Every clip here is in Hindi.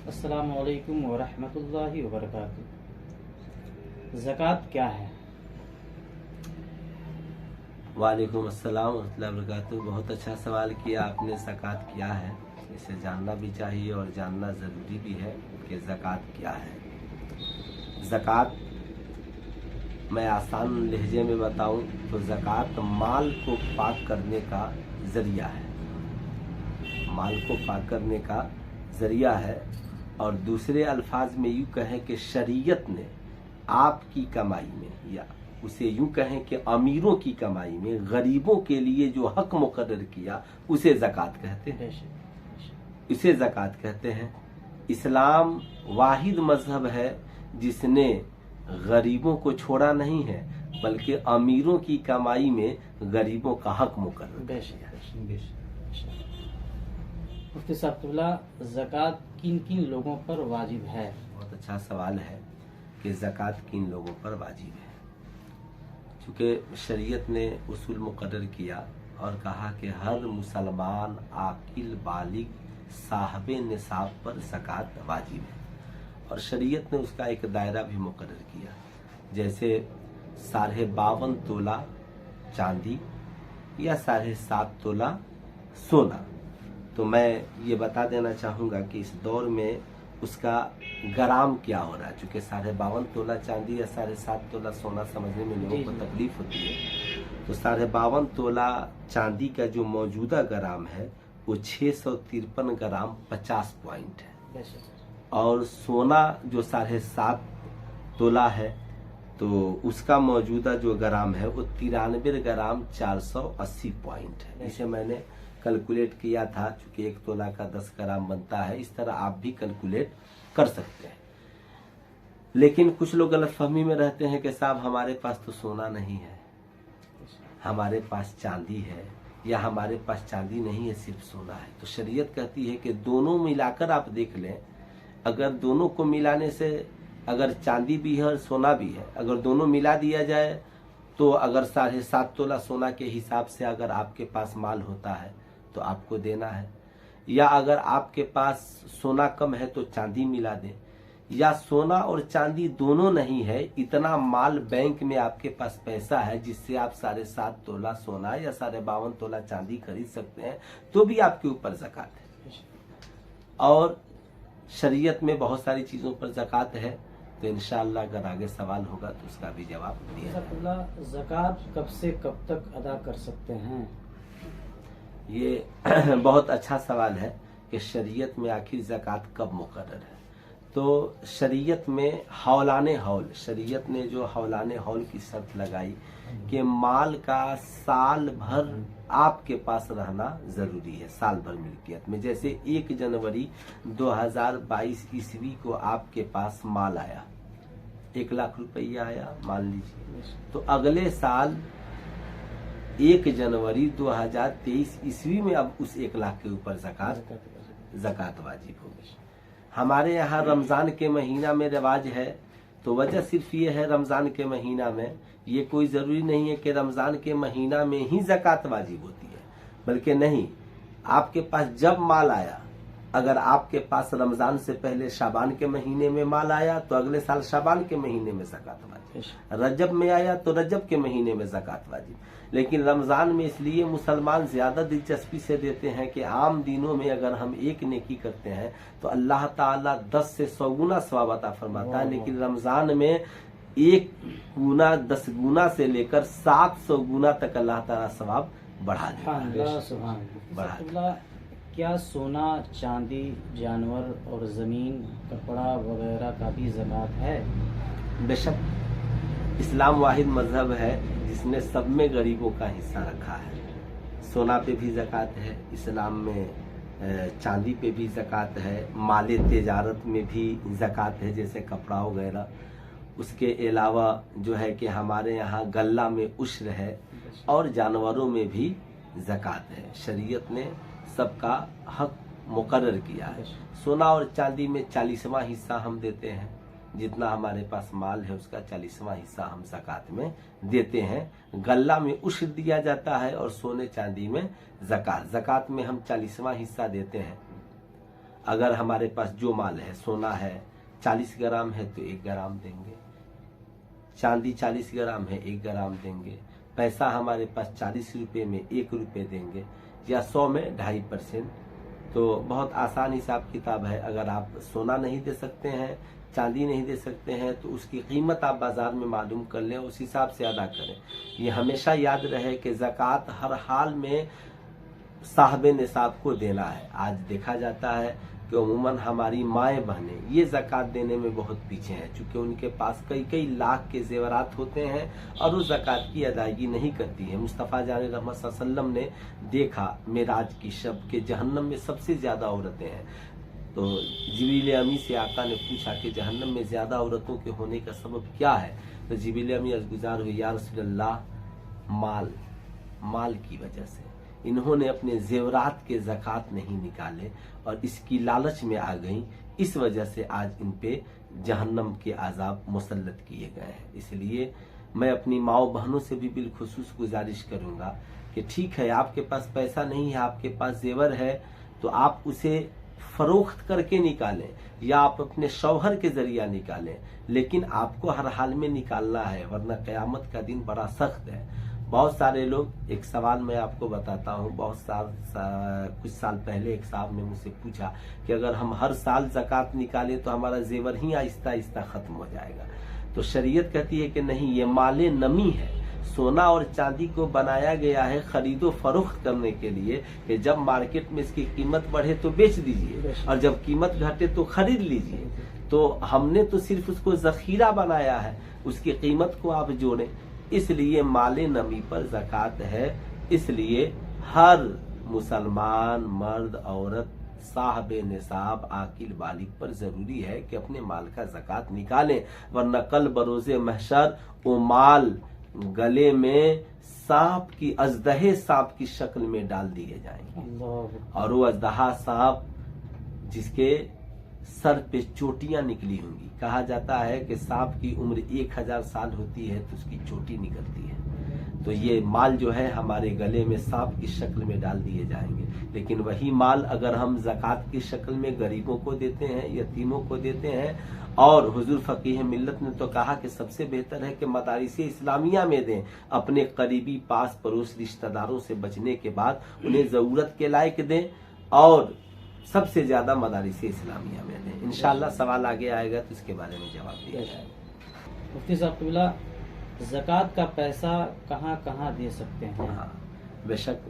अस्सलामु अलैकुम वरहमतुल्लाहि वबरकातुहू। ज़कात क्या है? वालेकुम अस्सलाम वरहमतुल्लाहि वबरकातुहू। बहुत अच्छा सवाल किया आपने। ज़कात क्या है, इसे जानना भी चाहिए और जानना ज़रूरी भी है कि ज़कात क्या है। ज़कात मैं आसान लहजे में बताऊं तो ज़कात माल को पाक करने का ज़रिया है। माल को पाक करने का ज़रिया है, और दूसरे अल्फाज में यूँ कहें कि शरीयत ने आपकी कमाई में, या उसे यूँ कहें कि अमीरों की कमाई में गरीबों के लिए जो हक मुकर्रर किया उसे ज़कात कहते हैं। इसे ज़कात कहते हैं। इस्लाम वाहिद मजहब है जिसने गरीबों को छोड़ा नहीं है, बल्कि अमीरों की कमाई में गरीबों का हक मुकर्रर किया। मुफ्ती साहब, ज़कात किन किन लोगों पर वाजिब है? बहुत अच्छा सवाल है कि ज़कात किन लोगों पर वाजिब है। चूँकि शरीयत ने उसूल मुकर्रर किया और कहा कि हर मुसलमान आकिल बालिग साहब निसाब पर ज़कात वाजिब है, और शरीयत ने उसका एक दायरा भी मुकर्रर किया। जैसे 52.5 तोला चांदी या 7.5 तोला सोना। तो मैं ये बता देना चाहूँगा कि इस दौर में उसका ग्राम क्या हो रहा है। चूँकि 52.5 तोला चांदी या 7.5 तोला सोना समझने में लोगों को तकलीफ होती है, तो 52.5 तोला चांदी का जो मौजूदा ग्राम है वो 653 ग्राम 50 पॉइंट है, और सोना जो 7.5 तोला है तो उसका मौजूदा जो ग्राम है वो 93 ग्राम 480 पॉइंट है। इसे मैंने कैलकुलेट किया था, चूंकि 1 तोला का 10 ग्राम बनता है। इस तरह आप भी कैलकुलेट कर सकते हैं। लेकिन कुछ लोग गलतफहमी में रहते हैं कि साहब हमारे पास तो सोना नहीं है, हमारे पास चांदी है, या हमारे पास चांदी नहीं है, सिर्फ सोना है। तो शरीयत कहती है कि दोनों मिलाकर आप देख लें। अगर दोनों को मिलाने से, अगर चांदी भी है और सोना भी है, अगर दोनों मिला दिया जाए तो अगर 7.5 तोला सोना के हिसाब से अगर आपके पास माल होता है तो आपको देना है, या अगर आपके पास सोना कम है तो चांदी मिला दें, या सोना और चांदी दोनों नहीं है, इतना माल बैंक में आपके पास पैसा है जिससे आप 7.5 तोला सोना या 52.5 तोला चांदी खरीद सकते हैं, तो भी आपके ऊपर ज़कात है। और शरीयत में बहुत सारी चीज़ों पर ज़कात है, तो इंशाअल्लाह अगर आगे सवाल होगा तो उसका भी जवाब दिया जाएगा। ज़कात कब से कब तक अदा कर सकते हैं? ये बहुत अच्छा सवाल है कि शरीयत में आखिर ज़कात कब मुकर्रर है। तो शरीयत में हौलाने हौल, शरीयत ने जो हौलाने हौल की शर्त लगाई कि माल का साल भर आपके पास रहना ज़रूरी है, साल भर मिल्कियत में। जैसे 1 जनवरी 2022 ईस्वी को आपके पास माल आया, 1 लाख रुपया आया मान लीजिए, तो अगले साल 1 जनवरी 2023 ईस्वी में अब उस 1 लाख के ऊपर ज़कात वाजिब होगी। हमारे यहाँ रमज़ान के महीना में रिवाज है, तो वजह सिर्फ ये है, रमज़ान के महीना में ये कोई ज़रूरी नहीं है कि रमज़ान के महीना में ही ज़कात वाजिब होती है, बल्कि नहीं, आपके पास जब माल आया, अगर आपके पास रमज़ान से पहले शाबान के महीने में माल आया तो अगले साल शाबान के महीने में ज़कात वाजिब, रजब में आया तो रजब के महीने में ज़कात वाजिब। लेकिन रमज़ान में इसलिए मुसलमान ज़्यादा दिलचस्पी से देते हैं कि आम दिनों में अगर हम एक नेकी करते हैं तो अल्लाह ताला 10 से 100 गुना सवाब अता फरमाता है, लेकिन रमज़ान में 1 गुना 10 गुना से लेकर 700 गुना तक अल्लाह ताला सवाब बढ़ा देता है। क्या सोना, चांदी, जानवर और ज़मीन, कपड़ा वगैरह का भी ज़कात है? बेशक, इस्लाम वाहिद मजहब है जिसने सब में गरीबों का हिस्सा रखा है। सोना पे भी ज़कात है इस्लाम में, चांदी पे भी ज़कात है, माले तिजारत में भी ज़कात है जैसे कपड़ा वगैरह। उसके अलावा जो है कि हमारे यहाँ गल्ला में उश्र है, और जानवरों में भी ज़कात है। शरीयत ने सबका हक मुकर्रर किया है। सोना और चांदी में 40वां हिस्सा हम देते हैं, जितना हमारे पास माल है उसका 40वां हिस्सा हम ज़कात में देते हैं। गल्ला में उश्र दिया जाता है और सोने चांदी में ज़कात में हम 40वां हिस्सा देते हैं। अगर हमारे पास जो माल है, सोना है 40 ग्राम है तो 1 ग्राम देंगे, चांदी 40 ग्राम है 1 ग्राम देंगे, पैसा हमारे पास 40 रुपये में 1 रुपये देंगे, या 100 में 2.5%। तो बहुत आसान हिसाब किताब है। अगर आप सोना नहीं दे सकते हैं, चांदी नहीं दे सकते हैं, तो उसकी कीमत आप बाजार में मालूम कर लें, उस हिसाब से अदा करें। ये हमेशा याद रहे कि ज़कात हर हाल में साहबे निसाब को देना है। आज देखा जाता है कि उमूमन हमारी माएँ बहनें ये ज़कात देने में बहुत पीछे हैं, चूँकि उनके पास कई कई लाख के जेवरात होते हैं और वो ज़कात की अदायगी नहीं करती है। मुस्तफ़ा जान रहमत सल्लल्लाहु अलैहि वसल्लम ने देखा मेराज की शब के जहन्नम में सबसे ज़्यादा औरतें हैं। तो जिब्रील अमी से आका ने पूछा कि जहन्नम में ज़्यादा औरतों के होने का सबब क्या है? तो जिब्रील अमी अर्ज़गुज़ार हुए, या रसूलल्लाह, माल की वजह से। इन्होंने अपने जेवरात के ज़कात नहीं निकाले और इसकी लालच में आ गई, इस वजह से आज इन पे जहन्नम के आज़ाब मुसल्लत किए गए हैं। इसलिए मैं अपनी माओ बहनों से भी बिलखुसूस गुजारिश करूँगा कि ठीक है, आपके पास पैसा नहीं है, आपके पास जेवर है, तो आप उसे फरोख्त करके निकालें या आप अपने शौहर के जरिया निकालें, लेकिन आपको हर हाल में निकालना है, वरना क़यामत का दिन बड़ा सख्त है। बहुत सारे लोग, एक सवाल मैं आपको बताता हूँ, कुछ साल पहले एक साहब ने मुझसे पूछा कि अगर हम हर साल ज़कात निकालें तो हमारा जेवर ही आहिस्ता आहिस्ता ख़त्म हो जाएगा। तो शरीयत कहती है कि नहीं, ये माले नमी है। सोना और चांदी को बनाया गया है खरीदो फरोख्त करने के लिए कि जब मार्केट में इसकी कीमत बढ़े तो बेच दीजिए और जब कीमत घटे तो खरीद लीजिए। तो हमने तो सिर्फ उसको जखीरा बनाया है, उसकी कीमत को आप जोड़ें। इसलिए माले नमी पर ज़कात है। इसलिए हर मुसलमान मर्द औरत साहबे निसाब आकिल बालिग पर जरूरी है कि अपने माल का ज़कात निकालें, वरना कल बरोज़े महशर वो माल गले में सांप की, अजदहे सांप की शक्ल में डाल दिए जाएंगे। और वो अजदहा सांप जिसके सर पे चोटियां निकली होंगी। कहा जाता है कि सांप की उम्र 1000 साल होती है तो उसकी चोटी निकलती है। तो ये माल जो है हमारे गले में सांप की शक्ल में डाल दिए जाएंगे। लेकिन वही माल अगर हम ज़कात की शक्ल में गरीबों को देते हैं, यतीमों को देते हैं, और हुजूर फ़कीह मिल्लत ने तो कहा कि सबसे बेहतर है कि मदारिस इस्लामिया में दें, अपने करीबी पास पड़ोस रिश्तेदारों से बचने के बाद उन्हें ज़रूरत के लायक दें, और सबसे ज्यादा मदारिस इस्लामिया में दें। इंशाअल्लाह सवाल आगे आएगा तो इसके बारे में जवाब दिया जाएगा। मुफ्ती साहब क़िबला, ज़कात का पैसा कहाँ कहाँ दे सकते हैं? हाँ, बेशक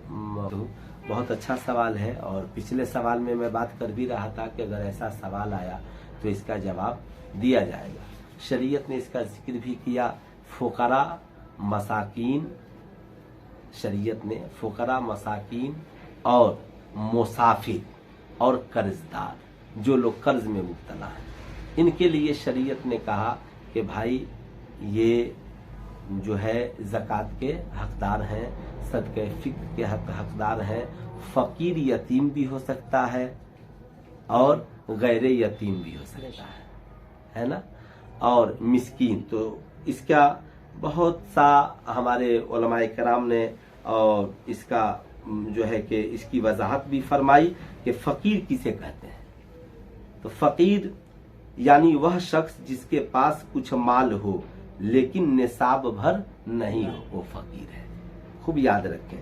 बहुत अच्छा सवाल है, और पिछले सवाल में मैं बात कर भी रहा था कि अगर ऐसा सवाल आया तो इसका जवाब दिया जाएगा। शरीयत ने इसका जिक्र भी किया। फ़ुक़रा मसाकीन, शरीयत ने फ़ुक़रा मसाकीन और मुसाफिर और कर्जदार, जो लोग कर्ज में मुब्तला हैं, इनके लिए शरीयत ने कहा कि भाई ये जो है ज़कात के हकदार हैं, सदक़े फ़िक्र के हकदार हैं। फ़कीर यतीम भी हो सकता है और गैर यतीम भी हो सकता है ना, और मिस्कीन। तो इसका बहुत सा हमारे उलमाए कराम ने और इसका जो है कि इसकी वजाहत भी फरमाई कि फ़कीर किसे कहते हैं। तो फ़कीर यानी वह शख्स जिसके पास कुछ माल हो लेकिन निसाब भर नहीं हो, वो फ़कीर है। खूब याद रखें।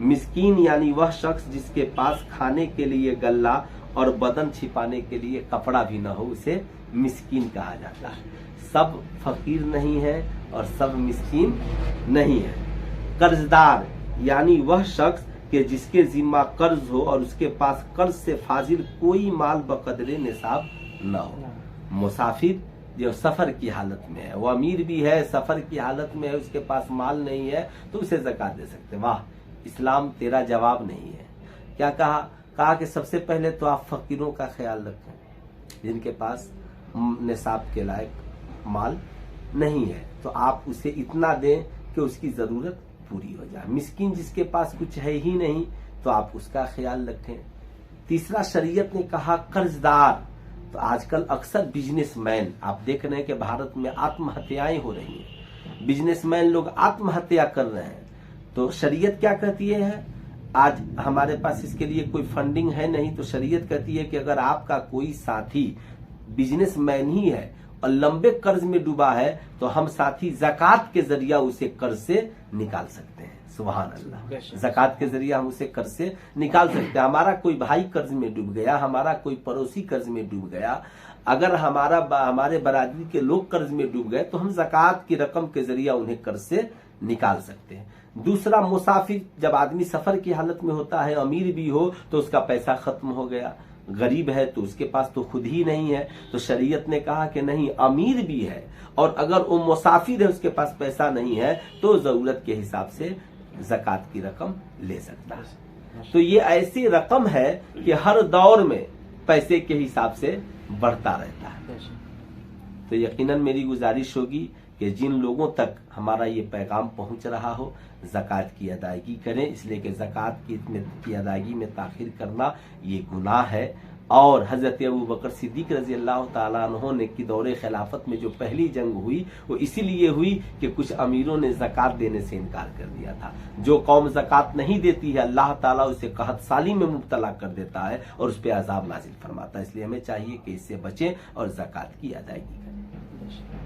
मिस्कीन यानी वह शख्स जिसके पास खाने के लिए गल्ला और बदन छिपाने के लिए कपड़ा भी न हो, उसे मिस्कीन कहा जाता है। सब फ़कीर नहीं है और सब मिस्कीन नहीं है। कर्जदार यानी वह शख्स कि जिसके जिम्मा कर्ज हो और उसके पास कर्ज से फाजिल कोई माल बकदरे निसाब न हो। मुसाफिर जो सफर की हालत में है, वो अमीर भी है, सफर की हालत में है, उसके पास माल नहीं है, तो उसे ज़कात दे सकते। वाह, इस्लाम तेरा जवाब नहीं है। क्या कहा कि सबसे पहले तो आप फ़कीरों का ख्याल रखें, जिनके पास निसाब के लायक माल नहीं है, तो आप उसे इतना दें कि उसकी ज़रूरत पूरी हो जाए। मिस्कीन जिसके पास कुछ है ही नहीं, तो आप उसका ख्याल रखें। तीसरा, शरीयत ने कहा कर्जदार। तो आजकल अक्सर बिजनेसमैन आप देख रहे हैं कि भारत में आत्महत्याएं हो रही हैं, बिजनेसमैन लोग आत्महत्या कर रहे हैं। तो शरीयत क्या कहती है? आज हमारे पास इसके लिए कोई फंडिंग है नहीं, तो शरीयत कहती है कि अगर आपका कोई साथी बिजनेसमैन ही है और लंबे कर्ज में डूबा है तो हम साथी ज़कात के जरिया उसे कर्ज से निकाल सकते हैं। सुभान अल्लाह, ज़कात के जरिए हम उसे कर्ज से निकाल सकते हैं। हमारा कोई भाई कर्ज में डूब गया, हमारा कोई पड़ोसी कर्ज में डूब गया, अगर हमारे बरादरी के लोग कर्ज में डूब गए तो हम ज़कात की रकम के जरिए उन्हें कर्ज से निकाल सकते हैं। दूसरा, मुसाफिर, जब आदमी सफर की हालत में होता है, अमीर भी हो तो उसका पैसा खत्म हो गया, गरीब है तो उसके पास तो खुद ही नहीं है, तो शरीयत ने कहा कि नहीं, अमीर भी है और अगर वो मुसाफिर है उसके पास पैसा नहीं है तो जरूरत के हिसाब से ज़कात की रकम ले सकता है। तो ये ऐसी रकम है कि हर दौर में पैसे के हिसाब से बढ़ता रहता है। तो यकीनन मेरी गुजारिश होगी कि जिन लोगों तक हमारा ये पैगाम पहुंच रहा हो, ज़कात की अदायगी करें, इसलिए कि ज़कात की अदायगी में ताखिर करना ये गुनाह है। और हज़रत अबू बकर सिद्दीक़ रज़ी अल्लाह ताला अन्हो ने की दौरे खिलाफत में जो पहली जंग हुई वो इसीलिए हुई कि कुछ अमीरों ने ज़कात देने से इनकार कर दिया था। जो कौम ज़कात नहीं देती है अल्लाह ताला उसे कहत साली में मुब्तला कर देता है और उस पर अजाब नाजिल फरमाता है। इसलिए हमें चाहिए कि इससे बचें और ज़कात की अदायगी करें।